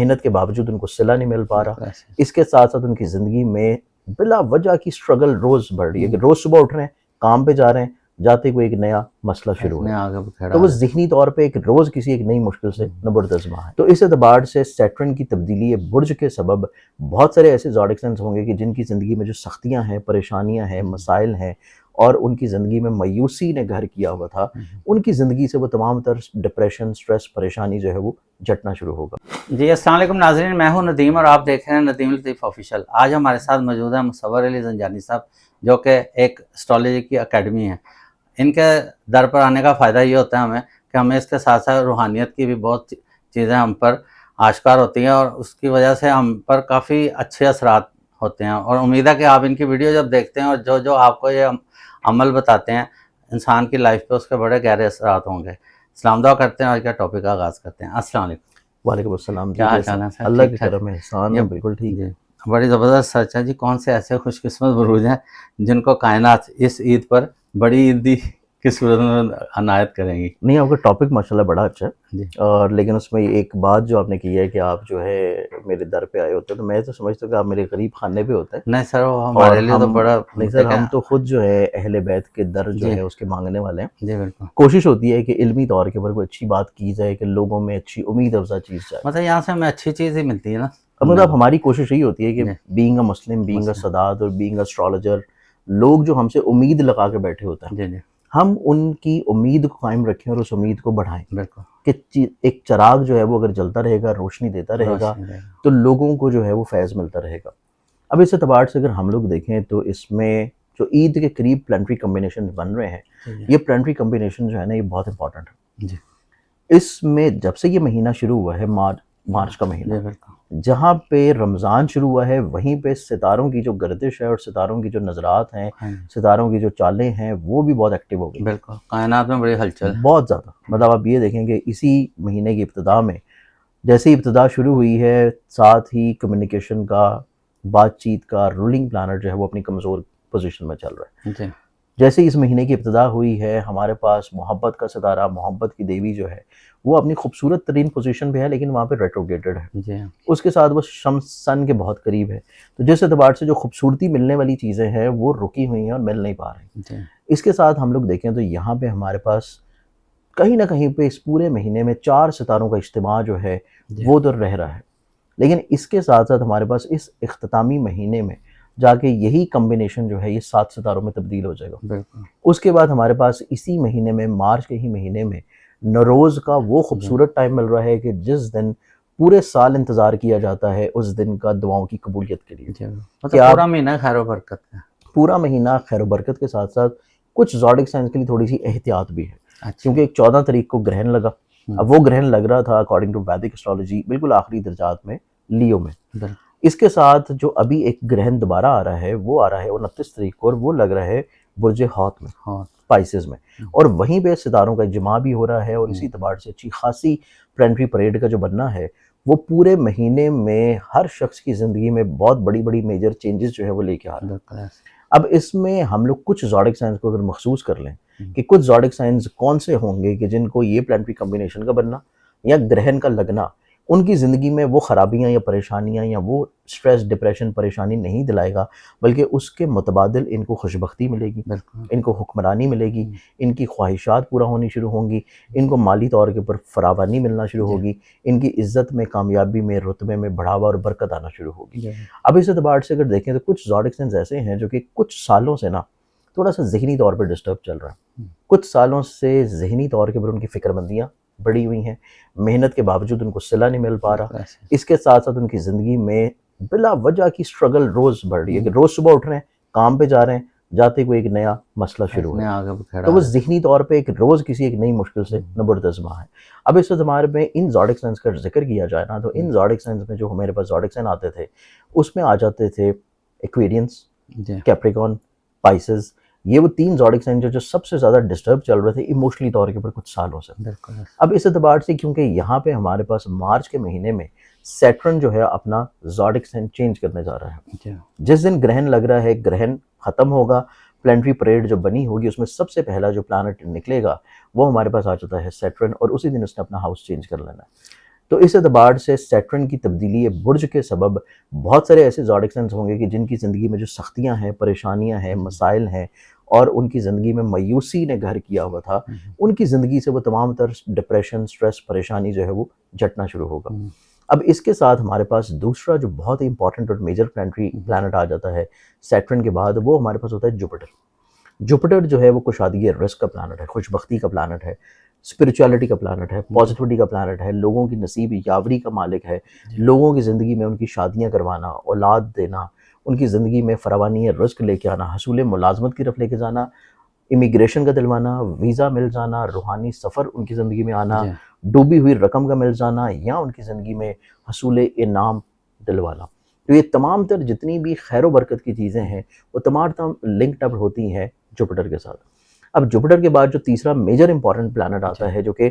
محنت کے باوجود ان کو صلہ نہیں مل پا رہا. اس کے ساتھ ساتھ ان کی زندگی میں بلا وجہ کی اسٹرگل روز بڑھ رہی ہے کہ روز صبح اٹھ رہے ہیں, کام پہ جا رہے ہیں, جاتے کوئی ایک نیا مسئلہ شروع ہے, تو وہ ذہنی طور پہ ایک روز کسی ایک نئی مشکل سے نبردزمہ ہے. تو اس اعتبار سے سیٹرن کی تبدیلی برج کے سبب بہت سارے ایسے زوڈک سائنز ہوں گے کہ جن کی زندگی میں جو سختیاں ہیں, پریشانیاں ہیں, مسائل ہیں, اور ان کی زندگی میں مایوسی نے گھر کیا ہوا تھا, ان کی زندگی سے وہ تمام تر ڈپریشن, سٹریس, پریشانی جو ہے وہ جٹنا شروع ہوگا. جی السلام علیکم ناظرین, میں ہوں ندیم اور آپ دیکھ رہے ہیں ندیم لطیف آفیشیل. آج ہمارے ساتھ موجود ہیں مصور علی زنجانی صاحب, جو کہ ایک اسٹرالوجی کی اکیڈمی ہے. ان کے در پر آنے کا فائدہ یہ ہوتا ہے ہمیں کہ ہمیں اس کے ساتھ ساتھ روحانیت کی بھی بہت چیزیں ہم پر آشکار ہوتی ہیں, اور اس کی وجہ سے ہم پر کافی اچھے اثرات ہوتے ہیں. اور امید ہے کہ آپ ان کی ویڈیو جب دیکھتے ہیں اور جو آپ کو یہ عمل بتاتے ہیں انسان کی لائف پہ, اس کے بڑے گہرے اثرات ہوں گے. اسلام دعا کرتے ہیں, آج کا ٹاپک کا آغاز کرتے ہیں. السلام علیکم. وعلیکم السلام. کیا حال چال ہے سر؟ اللہ کی کرم ہے, احسان ہے, بالکل ٹھیک ہے. بڑی زبردست سرچ ہے جی. کون سے ایسے خوش قسمت بروج ہیں جن کو کائنات اس عید پر بڑی عیدی کی صورت میں عنایت کریں گی؟ نہیں, آپ کا ٹاپک ماشاءاللہ بڑا اچھا ہے جی. اور لیکن اس میں ایک بات جو آپ نے کی ہے کہ آپ جو ہے میرے در پہ آئے ہوتے ہیں, تو میں تو سمجھتا ہوں کہ آپ میرے غریب خانے پہ ہوتے ہیں. نہیں سر, وہ ہمارے لیے تو بڑا نہیں سر, ہم تو خود جو ہے اہل بیت کے در جو ہے اس کے مانگنے والے ہیں. جی بالکل. کوشش ہوتی ہے کہ علمی طور کے اوپر کوئی اچھی بات کی جائے کہ لوگوں میں اچھی امید افزا چیز جائے. مطلب یہاں سے ہمیں اچھی چیز ہی ملتی ہے نا. مطلب ہماری کوشش یہی ہوتی ہے کہ being a Muslim, being a سداد اور بینگ اے اسٹرالوجر, لوگ جو ہم سے امید لگا کے بیٹھے ہوتے ہیں, جی جی, ہم ان کی امید کو قائم رکھیں اور اس امید کو بڑھائیں. بالکل. کہ ایک چراغ جو ہے وہ اگر جلتا رہے گا, روشنی دیتا رہے گا, تو لوگوں کو جو ہے وہ فیض ملتا رہے گا. اب اس اعتبار سے اگر ہم لوگ دیکھیں تو اس میں جو عید کے قریب پلانٹری کمبینیشن بن رہے ہیں, یہ پلانٹری کمبینیشن جو ہے نا یہ بہت امپورٹنٹ ہے. جی. اس میں جب سے یہ مہینہ شروع ہوا ہے, مارچ کا مہینہ, جہاں پہ رمضان شروع ہوا ہے وہیں پہ ستاروں کی جو گردش ہے اور ستاروں کی جو نظرات ہیں, ستاروں کی جو چالیں ہیں, وہ بھی بہت ایکٹیو ہو گئی. بالکل, کائنات میں بڑی ہلچل, بہت زیادہ. مطلب آپ یہ دیکھیں کہ اسی مہینے کی ابتدا میں جیسے ہی ابتدا شروع ہوئی ہے, ساتھ ہی کمیونیکیشن کا, بات چیت کا رولنگ پلانٹ جو ہے وہ اپنی کمزور پوزیشن میں چل رہا ہے. جی. جیسے ہی اس مہینے کی ابتدا ہوئی ہے, ہمارے پاس محبت کا ستارہ, محبت کی دیوی جو ہے وہ اپنی خوبصورت ترین پوزیشن پہ ہے, لیکن وہاں پہ ریٹروگیٹڈ ہے. جی. اس کے ساتھ وہ شمس سن کے بہت قریب ہے, تو جس اعتبار سے جو خوبصورتی ملنے والی چیزیں ہیں وہ رکی ہوئی ہیں اور مل نہیں پا رہی. جی. اس کے ساتھ ہم لوگ دیکھیں تو یہاں پہ ہمارے پاس کہیں نہ کہیں پہ اس پورے مہینے میں 4 ستاروں کا اجتماع جو ہے وہ تو رہ رہا ہے, لیکن اس کے ساتھ ساتھ ہمارے پاس اس اختتامی مہینے میں جا کے یہی کمبینیشن جو ہے یہ 7 ستاروں میں تبدیل ہو جائے گا. بالکل. اس کے بعد ہمارے پاس اسی مہینے میں, مارچ کے ہی مہینے میں, نوروز کا وہ خوبصورت ٹائم مل رہا ہے کہ جس دن پورے سال انتظار کیا جاتا ہے اس دن کا دعاؤں کی قبولیت کے لیے. پورا مہینہ خیر و برکت ہے. پورا مہینہ خیر و برکت کے ساتھ ساتھ کچھ زوڈک سائنس کے لیے تھوڑی سی احتیاط بھی ہے, کیونکہ ایک 14 تاریخ کو گرہن لگا. اب وہ گرہن لگ رہا تھا اکارڈنگ ٹو ویدک اسٹرالوجی بالکل آخری درجات میں, لیو میں. اس کے ساتھ جو ابھی ایک گرہن دوبارہ آ رہا ہے وہ آ رہا ہے 29 تاریخ کو, اور وہ لگ رہا ہے برج ہاتھ میں, اسپائسز میں, اور وہیں پہ ستاروں کا اجماع بھی ہو رہا ہے. اور اسی اعتبار سے اچھی خاصی پلانٹری پریڈ کا جو بننا ہے وہ پورے مہینے میں ہر شخص کی زندگی میں بہت بڑی بڑی میجر چینجز جو ہے وہ لے کے آ رہا ہے. اب اس میں ہم لوگ کچھ زوڈک سائنس کو اگر مخصوص کر لیں کہ کچھ زوڈک سائنس کون سے ہوں گے کہ جن کو یہ پلانٹری کمبینیشن کا بننا یا گرہن کا لگنا ان کی زندگی میں وہ خرابیاں یا پریشانیاں یا وہ سٹریس, ڈپریشن, پریشانی نہیں دلائے گا, بلکہ اس کے متبادل ان کو خوشبختی ملے گی, ان کو حکمرانی ملے گی, ان کی خواہشات پورا ہونی شروع ہوں گی, ان کو مالی طور کے اوپر فراوانی ملنا شروع ہوگی, ان کی عزت میں, کامیابی میں, رتبے میں بڑھاوا اور برکت آنا شروع ہوگی. اب اس اعتبار سے اگر دیکھیں تو کچھ زوڈک سائنس ایسے ہیں جو کہ کچھ سالوں سے نا تھوڑا سا ذہنی طور پہ ڈسٹرب چل رہا ہے. کچھ سالوں سے ذہنی طور کے اوپر ان کی فکر مندیاں بڑی ہوئی ہیں, محنت کے باوجود ان کو صلہ نہیں مل پا رہا. اس کے ساتھ ساتھ ان کی زندگی میں بلا وجہ کی اسٹرگل روز بڑھ رہی ہے کہ روز صبح اٹھ رہے ہیں, کام پہ جا رہے ہیں, جاتے کوئی ایک نیا مسئلہ شروع ہے, تو وہ ذہنی طور پہ ایک روز کسی ایک نئی مشکل سے نبردزمہ ہے. اب اس اعتبار میں ان زوڈک سائنس کا ذکر کیا جائے نا, تو ان زوڈک سائنس میں جو میرے پاس زوڈک سائن آتے تھے اس میں آ جاتے تھے ایکویرینس, کیپریکون, پائسز. یہ وہ 3 زوڈک سائن جو سب سے زیادہ ڈسٹرب چل رہے تھے ایموشنلی طور کے اوپر کچھ سالوں سے. اب اس اعتبار سے کیونکہ یہاں پہ ہمارے پاس مارچ کے مہینے میں سیٹرن جو ہے اپنا زوڈک سائن چینج کرنے جا رہا ہے. جس دن گرہن لگ رہا ہے, گرہن ختم ہوگا, پلانٹری پریڈ جو بنی ہوگی اس میں سب سے پہلا جو پلانٹ نکلے گا وہ ہمارے پاس آ جاتا ہے سیٹرن, اور اسی دن اس نے اپنا ہاؤس چینج کر لینا ہے. تو اس اعتبار سے سیٹرن کی تبدیلی برج کے سبب بہت سارے ایسے زوڈک سائنز ہوں گے کہ جن کی زندگی میں جو سختیاں ہیں، پریشانیاں ہیں، مسائل ہیں، اور ان کی زندگی میں مایوسی نے گھر کیا ہوا تھا، ان کی زندگی سے وہ تمام تر ڈپریشن، سٹریس، پریشانی جو ہے وہ جٹنا شروع ہوگا۔ اب اس کے ساتھ ہمارے پاس دوسرا جو بہت ہی امپورٹنٹ اور میجر پلانٹ آ جاتا ہے سیٹرن کے بعد، وہ ہمارے پاس ہوتا ہے جوپیٹر۔ جوپیٹر جو ہے وہ کشادگی رزق کا پلانٹ ہے، خوش بختی کا پلانٹ ہے، اسپرچولیٹی کا پلانٹ ہے، پازیٹیوٹی کا پلانٹ ہے، لوگوں کی نصیب یاوری کا مالک ہے، لوگوں کی زندگی میں ان کی شادیاں کروانا، اولاد دینا، ان کی زندگی میں فراوانی رزق لے کے آنا، حصول ملازمت کی طرف لے کے جانا، امیگریشن کا دلوانا، ویزا مل جانا، روحانی سفر ان کی زندگی میں آنا، ڈوبی ہوئی رقم کا مل جانا، یا ان کی زندگی میں حصول انعام دلوانا۔ تو یہ تمام تر جتنی بھی خیر و برکت کی چیزیں ہیں وہ تمام لنکڈ اپ ہوتی ہیں جوپیٹر کے ساتھ۔ اب جوپیٹر کے بعد جو تیسرا میجر امپورٹنٹ پلانٹ آتا ہے جو کہ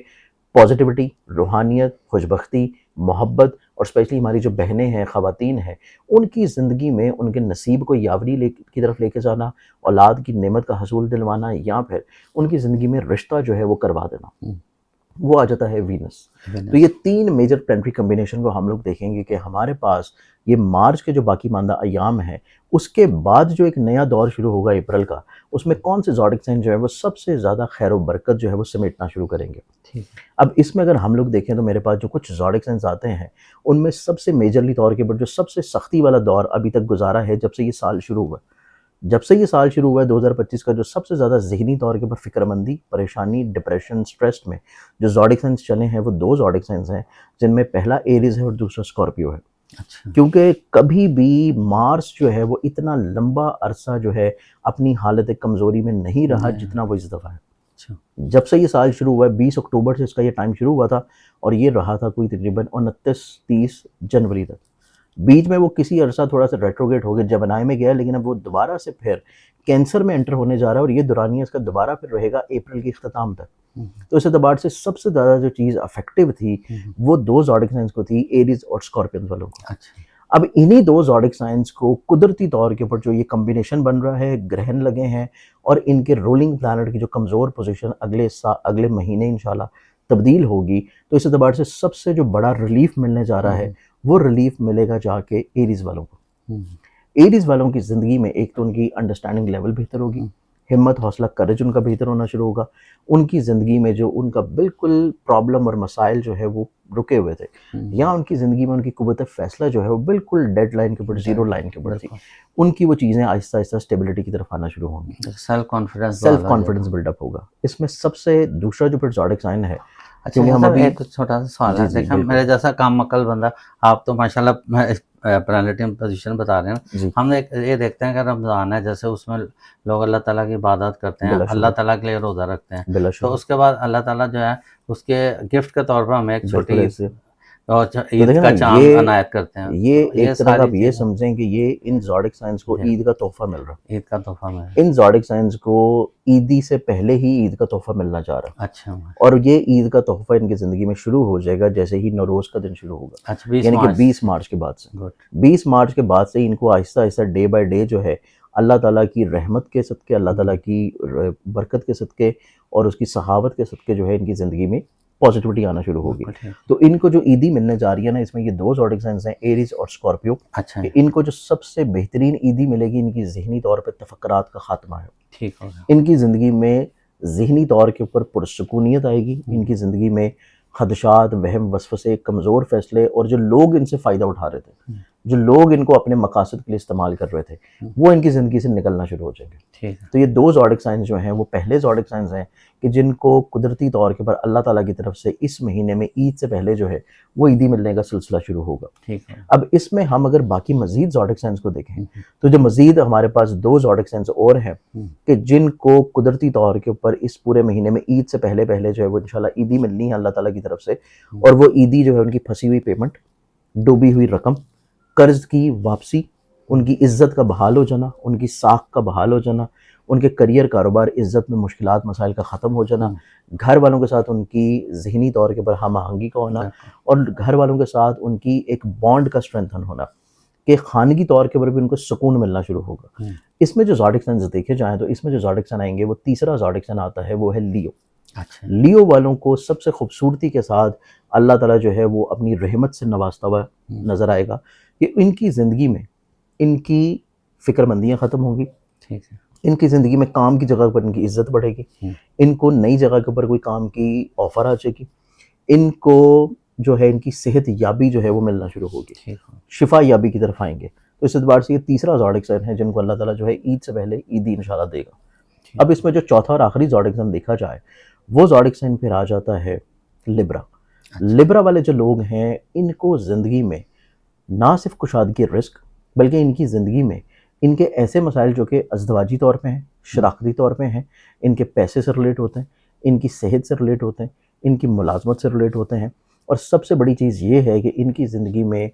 پازیٹیوٹی، روحانیت، خوشبختی، محبت، اور اسپیشلی ہماری جو بہنیں ہیں، خواتین ہیں، ان کی زندگی میں ان کے نصیب کو یاوری کی طرف لے کے جانا، اولاد کی نعمت کا حصول دلوانا، یا پھر ان کی زندگی میں رشتہ جو ہے وہ کروا دینا، وہ آ جاتا ہے وینس۔ تو یہ تین میجر پلانٹری کمبینیشن کو ہم لوگ دیکھیں گے کہ ہمارے پاس یہ مارچ کے جو باقی ماندہ ایام ہیں، اس کے بعد جو ایک نیا دور شروع ہوگا اپریل کا، اس میں کون سے زوڈک سائن جو ہے وہ سب سے زیادہ خیر و برکت جو ہے وہ سمیٹنا شروع کریں گے۔ اب اس میں اگر ہم لوگ دیکھیں تو میرے پاس جو کچھ زوڈک سائنز آتے ہیں ان میں سب سے میجرلی طور کے اوپر جو سب سے سختی والا دور ابھی تک گزارا ہے جب سے یہ سال شروع ہوا، جب سے یہ سال شروع ہوا ہے 2025 کا، جو سب سے زیادہ ذہنی طور کے اوپر فکر مندی، پریشانی، ڈپریشن، سٹریس میں جو زوڈک سائنز چلے ہیں وہ دو زوڈک سائنز ہیں، جن میں پہلا ایریز ہے اور دوسرا اسکارپیو ہے۔ کیونکہ کبھی بھی مارس جو ہے وہ اتنا لمبا عرصہ جو ہے اپنی حالت کمزوری میں نہیں رہا جتنا وہ اس دفعہ ہے۔ جب سے یہ سال شروع ہوا ہے 20 اکتوبر سے اس کا یہ ٹائم شروع ہوا تھا، اور یہ رہا تھا کوئی تقریباً 29-30 جنوری تک۔ بیچ میں وہ کسی عرصہ تھوڑا سا ریٹروگیٹ ہو گیا، جمنائی میں گیا، لیکن اب وہ دوبارہ سے پھر کینسر میں انٹر ہونے جا رہا ہے، اور یہ دورانیہ اس کا دوبارہ پھر رہے گا اپریل کے اختتام تک۔ تو اس اعتبار سے سب سے زیادہ جو چیز افیکٹو تھی وہ دو زوڈک سائنز کو تھی، ایریز اور اسکارپین والوں کو۔ اب انہی دو زوڈک سائنز کو قدرتی طور کے اوپر جو یہ کمبینیشن بن رہا ہے، گرہن لگے ہیں، اور ان کے رولنگ پلانٹ کی جو کمزور پوزیشن اگلے مہینے انشاءاللہ تبدیل ہوگی، تو اس اعتبار سے سب سے جو بڑا ریلیف ملنے جا رہا ہے وہ ریلیف ملے گا جا کے ایریز والوں کو۔ ایریز والوں کی زندگی میں ایک تو ان کی انڈرسٹینڈنگ لیول بہتر ہوگی، ہمت، حوصلہ، کرج ان کا بہتر ہونا شروع ہوگا، ان کی زندگی میں جو ان کا بالکل پرابلم اور مسائل جو ہے وہ رکے ہوئے تھے، یا ان کی زندگی میں ان کی قوت فیصلہ جو ہے وہ بالکل ڈیڈ لائن کے اوپر، زیرو لائن کے اوپر تھی، ان کی وہ چیزیں آہستہ آہستہ اسٹیبلٹی کی طرف آنا شروع ہوں گی، سیلف کانفیڈنس بلڈ اپ ہوگا۔ اس میں سب سے دوسرا جو پھر زوڈک سائن ہے، اچھا ہم ایک چھوٹا سا سوال ہے، دیکھیں میرے جیسا کام عقل بندہ، آپ تو ماشاءاللہ پلانیٹیم پوزیشن بتا رہے ہیں، ہم یہ دیکھتے ہیں کہ رمضان ہے، جیسے اس میں لوگ اللہ تعالیٰ کی عبادت کرتے ہیں، اللہ تعالیٰ کے لیے روزہ رکھتے ہیں، تو اس کے بعد اللہ تعالیٰ جو ہے اس کے گفٹ کے طور پر ہمیں ایک چھوٹی عید کا چاند عنایت کرتے ہیں۔ یہ ایک طرح آپ یہ سمجھیں کہ یہ ان زوڈک سائنز کو عید کا تحفہ مل رہا ہے، عید کا تحفہ مل رہا ان زوڈک سائنز کو عیدی سے پہلے ہی عید کا تحفہ ملنا جا رہا ہے۔ اچھا، اور یہ عید کا تحفہ ان کی زندگی میں شروع ہو جائے گا جیسے ہی نوروز کا دن شروع ہوگا، یعنی کہ 20 مارچ کے بعد سے 20 مارچ کے بعد سے ان کو آہستہ آہستہ ڈے بائی ڈے جو ہے اللہ تعالیٰ کی رحمت کے صدقے، اللہ تعالیٰ کی برکت کے صدقے اور اس کی سخاوت کے صدقے جو ہے ان کی زندگی میں پازیٹیوٹی آنا شروع ہوگی۔ تو ان کو جو عیدی ملنے جا رہی ہے نا، اس میں یہ دو زوڈک سائنز ہیں، ایریز اور اسکارپیو، ان کو جو سب سے بہترین عیدی ملے گی ان کی ذہنی طور پہ تفکرات کا خاتمہ ہے، ان کی زندگی میں ذہنی طور کے اوپر پرسکونیت آئے گی، ان کی زندگی میں خدشات، وہم، وسوسے، کمزور فیصلے، اور جو لوگ ان سے فائدہ اٹھا رہے تھے، جو لوگ ان کو اپنے مقاصد کے لیے استعمال کر رہے تھے، وہ ان کی زندگی سے نکلنا شروع ہو جائیں گے۔ تو یہ دو زوڈک سائنز جو ہیں وہ پہلے زوڈک سائنز ہیں کہ جن کو قدرتی طور کے پر اللہ تعالیٰ کی طرف سے اس مہینے میں عید سے پہلے جو ہے وہ عیدی ملنے کا سلسلہ شروع ہوگا۔ اب اس میں ہم اگر باقی مزید زوڈک سائنز کو دیکھیں تو جو مزید ہمارے پاس دو زوڈک سائنز اور ہیں کہ جن کو قدرتی طور کے اوپر اس پورے مہینے میں عید سے پہلے جو ہے وہ انشاءاللہ عیدی ملنی ہے اللہ تعالیٰ کی طرف سے، اور وہ عیدی جو ہے ان کی پھنسی ہوئی پیمنٹ، ڈوبی ہوئی رقم، قرض کی واپسی، ان کی عزت کا بحال ہو جانا، ان کی ساکھ کا بحال ہو جانا، ان کے کریئر، کاروبار، عزت میں مشکلات، مسائل کا ختم ہو جانا، گھر والوں کے ساتھ ان کی ذہنی طور کے اوپر ہم آہنگی کا ہونا، اور گھر والوں کے ساتھ ان کی ایک بانڈ کا اسٹرینتھن ہونا، کہ خانگی طور کے اوپر بھی ان کو سکون ملنا شروع ہوگا۔ اس میں جو زوڈک سائنز دیکھے جائیں تو اس میں جو زوڈک سائن آئیں گے وہ تیسرا زوڈک سائن آتا ہے وہ ہے لیو۔ اچھا لیو والوں کو سب سے خوبصورتی کے ساتھ اللہ تعالیٰ جو ہے وہ اپنی رحمت سے نوازتا ہوا نظر آئے گا کہ ان کی زندگی میں ان کی فکر مندیاں ختم ہوں گی، ٹھیک ہے، ان کی زندگی میں کام کی جگہ پر ان کی عزت بڑھے گی، ان کو نئی جگہ کے اوپر کوئی کام کی آفر آ جائے گی، ان کو جو ہے ان کی صحت یابی جو ہے وہ ملنا شروع ہوگی، ٹھیک ہے، شفا یابی کی طرف آئیں گے۔ تو اس اعتبار سے یہ تیسرا زوڈک سائن ہے جن کو اللہ تعالیٰ جو ہے عید سے پہلے عیدی انشاءاللہ دے گا۔ اب اس میں جو چوتھا اور آخری زوڈک سائن دیکھا جائے وہ زوڈک سائن پھر آ جاتا ہے لبرا۔ لبرا والے جو لوگ ہیں ان کو زندگی میں نہ صرف کشادگی رزق بلکہ ان کی زندگی میں ان کے ایسے مسائل جو کہ ازدواجی طور پہ ہیں، شراکتی طور پہ ہیں، ان کے پیسے سے ریلیٹ ہوتے ہیں، ان کی صحت سے ریلیٹ ہوتے ہیں، ان کی ملازمت سے ریلیٹ ہوتے ہیں، اور سب سے بڑی چیز یہ ہے کہ ان کی زندگی میں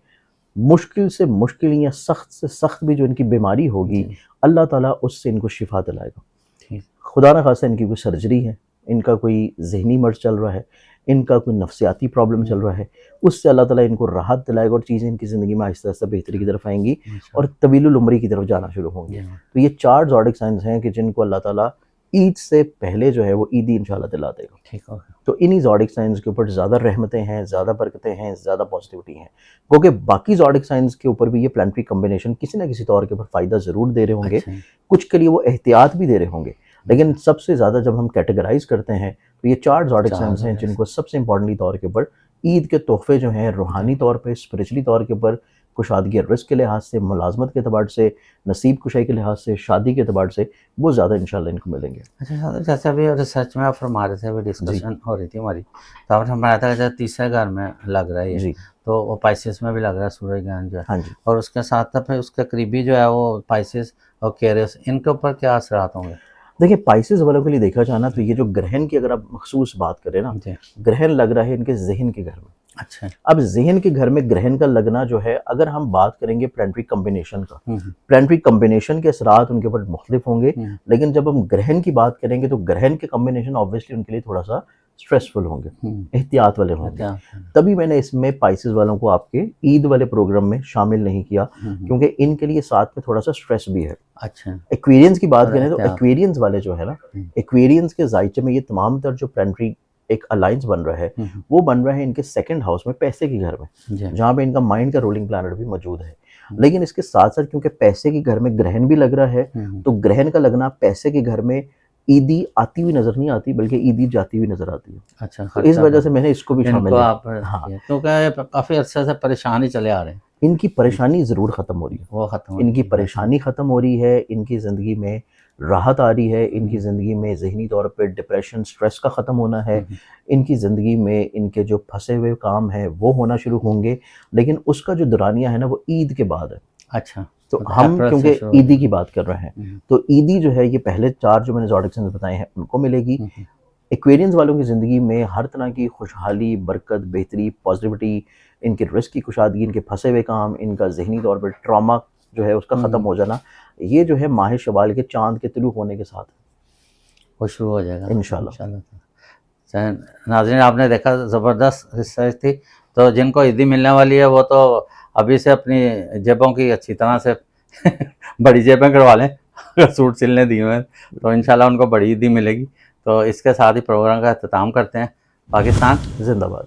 مشکل سے مشکل یا سخت سے سخت بھی جو ان کی بیماری ہوگی اللہ تعالیٰ اس سے ان کو شفا دلائے گا۔ خدا نہ خواستہ ان کی کوئی سرجری ہے، ان کا کوئی ذہنی مرض چل رہا ہے، ان کا کوئی نفسیاتی پرابلم چل رہا ہے، اس سے اللہ تعالیٰ ان کو راحت دلائے گا اور چیزیں ان کی زندگی میں آہستہ آہستہ بہتری کی طرف آئیں گی اور طویل العمری کی طرف جانا شروع ہوں گے۔ تو یہ 4 زوڈک سائنز ہیں کہ جن کو اللہ تعالیٰ عید سے پہلے جو ہے وہ عیدی انشاءاللہ دلا دے گا۔ ٹھیک ہے، تو انہی زوڈک سائنز کے اوپر زیادہ رحمتیں ہیں، زیادہ برکتیں ہیں، زیادہ پازیٹیوٹی ہیں، کیونکہ باقی زوڈک سائنز کے اوپر بھی یہ پلانٹری کمبینیشن کسی نہ کسی طور کے اوپر فائدہ ضرور دے رہے ہوں گے، کچھ کے لیے وہ احتیاط بھی دے رہے ہوں گے، لیکن سب سے زیادہ جب ہم کیٹیگرائز کرتے ہیں تو یہ 4 زوڈک سائنز ہیں جن کو سب سے امپورٹنٹلی طور کے اوپر عید کے تحفے جو ہیں روحانی طور پہ، اسپرچولی طور کے اوپر، کشادگی رزق کے لحاظ سے، ملازمت کے اعتبار سے، نصیب کشائی کے لحاظ سے، شادی کے اعتبار سے، وہ زیادہ انشاءاللہ ان کو ملیں گے۔ اچھا جیسے ابھی ریسرچ میں آپ فرما رہے تھے، ابھی ڈسکشن ہو رہی تھی ہماری، تو آپ نے فرمایا تھا کہ تیسرے گھر میں لگ رہا ہے یہ، تو وہ پائسس میں بھی لگ رہا ہے سورج گرہن جو ہے، ہاں جی، اور اس کے ساتھ پھر اس کے قریبی جو ہے وہ پائسس اور کیریس، ان کے اوپر کیا اثرات ہوں گے؟ دیکھیں پائسز والوں کے لیے دیکھا جانا تو یہ جو گرہن کی اگر آپ مخصوص بات کریں نا، گرہن لگ رہا ہے ان کے ذہن کے گھر میں۔ اچھا، اب ذہن کے گھر میں گرہن کا لگنا جو ہے، اگر ہم بات کریں گے پلانٹری کمبینیشن کا، پلانٹری کمبینیشن کے اثرات ان کے اوپر مختلف ہوں گے، لیکن جب ہم گرہن کی بات کریں گے تو گرہن کے کمبینیشن آبویسلی ان کے لیے تھوڑا سا سٹریسفل ہوں گے، احتیاط والے ہوں گے۔ تبھی میں نے اس میں پائسز والوں کو آپ کے عید والے پروگرام میں شامل نہیں کیا، کیونکہ ان کے لیے ساتھ میں تھوڑا سا سٹریس بھی ہے۔ اچھا، ایکویرینز کی بات کریں تو ایکویرینز والے جو ہے نا، ایکویرینز کے ذائچے میں یہ تمام تر جو پلانٹری ایک الائنس بن رہا ہے وہ بن رہا ہے ان کے سیکنڈ ہاؤس میں، پیسے کے گھر میں، جہاں پہ ان کا مائنڈ کا رولنگ پلانٹ بھی موجود ہے۔ لیکن اس کے ساتھ ساتھ کیونکہ پیسے کے گھر میں گرہن بھی لگ رہا ہے، تو گرہن کا لگنا پیسے کے گھر میں عیدی آتی ہوئی نظر نہیں آتی بلکہ عیدی جاتی ہوئی نظر آتی ہے۔ اچھا، تو اس وجہ سے میں نے اس کو بھی شامل کیا، ہاں، کیونکہ کافی عرصے سے پریشان ہی چلے آ رہے ہیں۔ ان کی پریشانی ضرور ختم ہو رہی ہے، وہ ختم ان کی پریشانی ختم ہو رہی ہے، ان کی زندگی میں راحت آ رہی ہے، ان کی زندگی میں ذہنی طور پہ ڈپریشن، سٹریس کا ختم ہونا ہے، ان کی زندگی میں ان کے جو پھنسے ہوئے کام ہیں وہ ہونا شروع ہوں گے، لیکن اس کا جو دورانیہ ہے نا وہ عید کے بعد ہے۔ اچھا، تو ہم کیونکہ عیدی کی بات کر رہے ہیں تو عیدی جو ہے یہ پہلے 4 جو میں نے زوڈک سائنز بتائے ہیں ان کو ملے گی۔ ایکویرینز والوں کی زندگی میں ہر طرح کی خوشحالی، برکت، بہتری، پازیٹیوٹی، ان کے رزق کی کشادگی، ان کے پھنسے ہوئے کام، ان کا ذہنی طور پر ٹراما جو ہے اس کا ختم ہو جانا، یہ جو ہے ماہ شوال کے چاند کے طلوع ہونے کے ساتھ وہ شروع ہو جائے گا انشاءاللہ۔ ناظرین آپ نے دیکھا زبردست ریسرچ تھی، تو جن کو عیدی ملنے والی ہے وہ تو ابھی سے اپنی جیبوں کی اچھی طرح سے بڑی جیبیں کروا لیں، سوٹ سلنے دیے ہوئے تو انشاءاللہ ان کو بڑی عیدی ملے گی۔ تو اس کے ساتھ ہی پروگرام کا اختتام کرتے ہیں۔ پاکستان زندہ باد۔